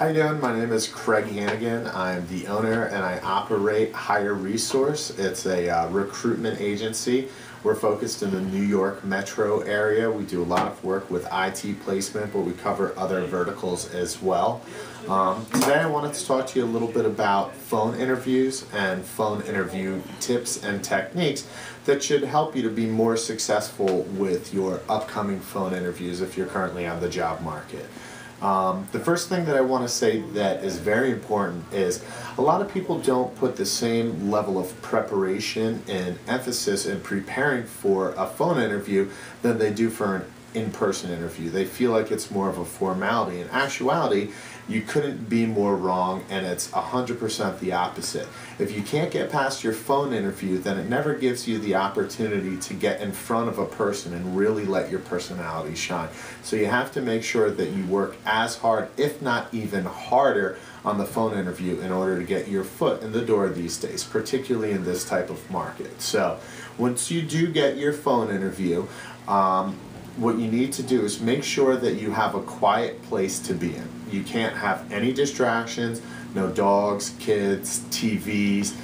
How you doing? My name is Craig Hannigan. I'm the owner and I operate Hire Resource. It's a recruitment agency. We're focused in the New York metro area. We do a lot of work with IT placement, but we cover other verticals as well. Today I wanted to talk to you a little bit about phone interviews and phone interview tips and techniques that should help you to be more successful with your upcoming phone interviews if you're currently on the job market. The first thing that I want to say that is very important is a lot of people don't put the same level of preparation and emphasis in preparing for a phone interview than they do for an in-person interview. They feel like it's more of a formality. In actuality, you couldn't be more wrong, and it's 100% the opposite. If you can't get past your phone interview, then it never gives you the opportunity to get in front of a person and really let your personality shine. So you have to make sure that you work as hard, if not even harder, on the phone interview in order to get your foot in the door these days, particularly in this type of market. So once you do get your phone interview, what you need to do is make sure that you have a quiet place to be in. You can't have any distractions, no dogs, kids, TVs,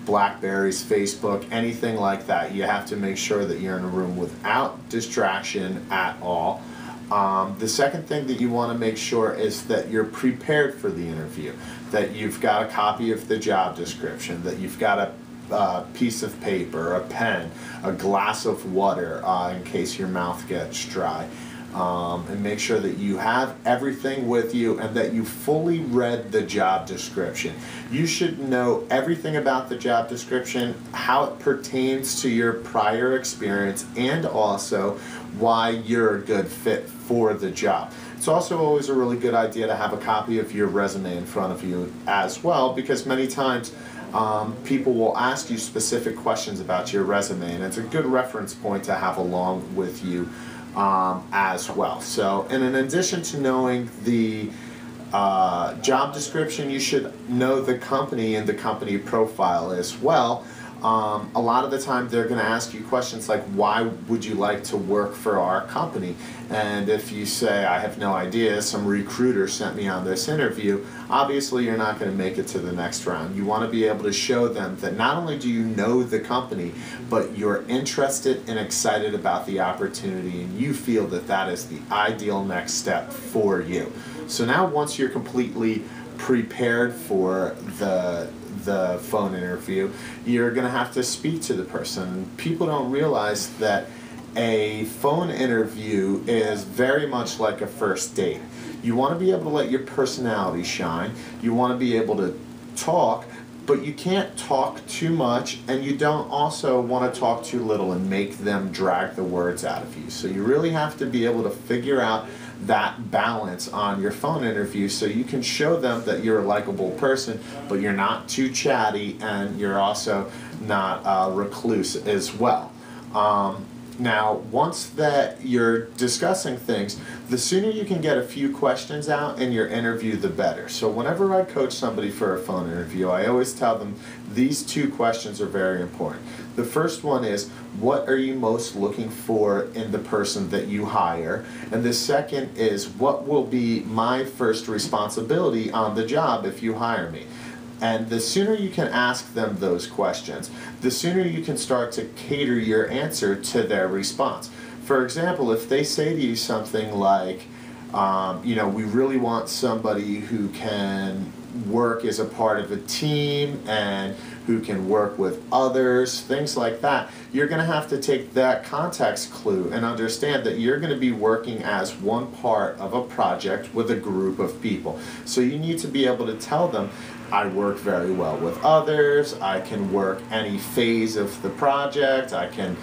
Blackberries, Facebook, anything like that. You have to make sure that you're in a room without distraction at all. The second thing that you want to make sure is that you're prepared for the interview, that you've got a copy of the job description, that you've got a piece of paper, a pen, a glass of water in case your mouth gets dry. And make sure that you have everything with you and that you fully read the job description. You should know everything about the job description, how it pertains to your prior experience, and also why you're a good fit for the job. It's also always a really good idea to have a copy of your resume in front of you as well, because many times people will ask you specific questions about your resume, and it's a good reference point to have along with you as well. So, and in addition to knowing the job description, you should know the company and the company profile as well. A lot of the time they're going to ask you questions like, why would you like to work for our company? And if you say, I have no idea, some recruiter sent me on this interview, obviously you're not going to make it to the next round. You want to be able to show them that not only do you know the company, but you're interested and excited about the opportunity, and you feel that that is the ideal next step for you. So now once you're completely prepared for the phone interview, you're going to have to speak to the person. People don't realize that a phone interview is very much like a first date. You want to be able to let your personality shine. You want to be able to talk, but you can't talk too much, and you don't also want to talk too little and make them drag the words out of you. So you really have to be able to figure out that balance on your phone interview so you can show them that you're a likable person, but you're not too chatty, and you're also not recluse as well. Now, once that you're discussing things, the sooner you can get a few questions out in your interview, the better. So whenever I coach somebody for a phone interview, I always tell them these two questions are very important. The first one is, what are you most looking for in the person that you hire? And the second is, what will be my first responsibility on the job if you hire me? And the sooner you can ask them those questions, the sooner you can start to cater your answer to their response. For example, if they say to you something like, we really want somebody who can work as a part of a team and who can work with others, things like that, you're going to have to take that context clue and understand that you're going to be working as one part of a project with a group of people. So you need to be able to tell them, I work very well with others, I can work any phase of the project, I can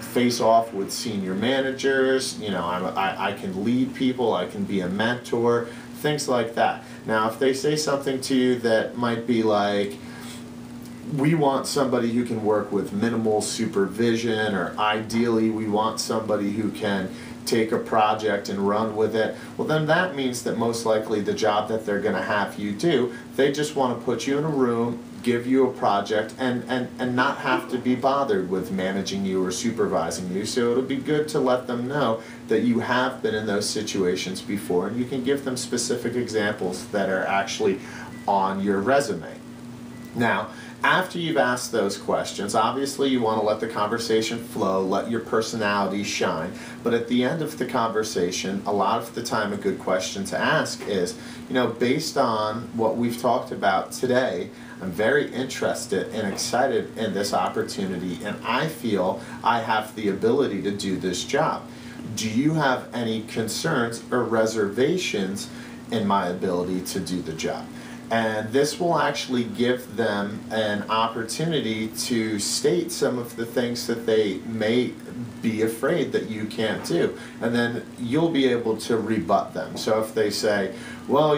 face off with senior managers, I can lead people, I can be a mentor, things like that. Now, if they say something to you that might be like, we want somebody who can work with minimal supervision, or ideally we want somebody who can take a project and run with it, well then that means that most likely the job that they're going to have you do, they just want to put you in a room, give you a project and not have to be bothered with managing you or supervising you. So it'll be good to let them know that you have been in those situations before, and you can give them specific examples that are actually on your resume. Now, after you've asked those questions, obviously you want to let the conversation flow, let your personality shine, but at the end of the conversation, a lot of the time a good question to ask is, based on what we've talked about today, I'm very interested and excited in this opportunity, and I feel I have the ability to do this job. Do you have any concerns or reservations in my ability to do the job? And this will actually give them an opportunity to state some of the things that they may be afraid that you can't do. And then you'll be able to rebut them. So if they say, well,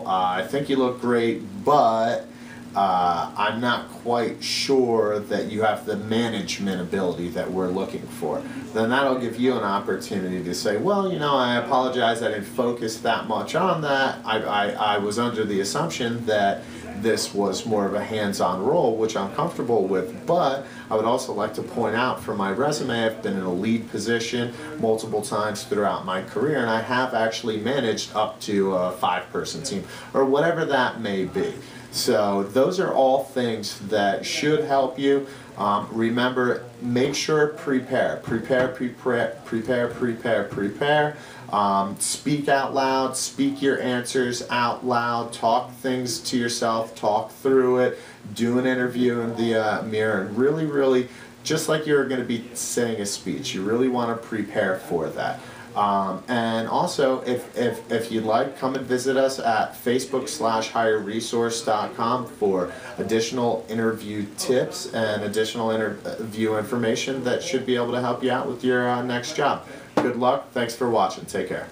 I think you look great, but I'm not quite sure that you have the management ability that we're looking for, then that'll give you an opportunity to say, well, I apologize, I didn't focus that much on that. I was under the assumption that this was more of a hands-on role, which I'm comfortable with, but I would also like to point out from my resume, I've been in a lead position multiple times throughout my career, and I have actually managed up to a 5-person team, or whatever that may be. So those are all things that should help you. Remember, make sure prepare. Speak out loud, speak your answers out loud, talk things to yourself, talk through it, do an interview in the mirror, and really, just like you're going to be saying a speech, you really want to prepare for that. And also, if you'd like, come and visit us at facebook.com/hireresource.com for additional interview tips and additional interview information that should be able to help you out with your next job. Good luck. Thanks for watching. Take care.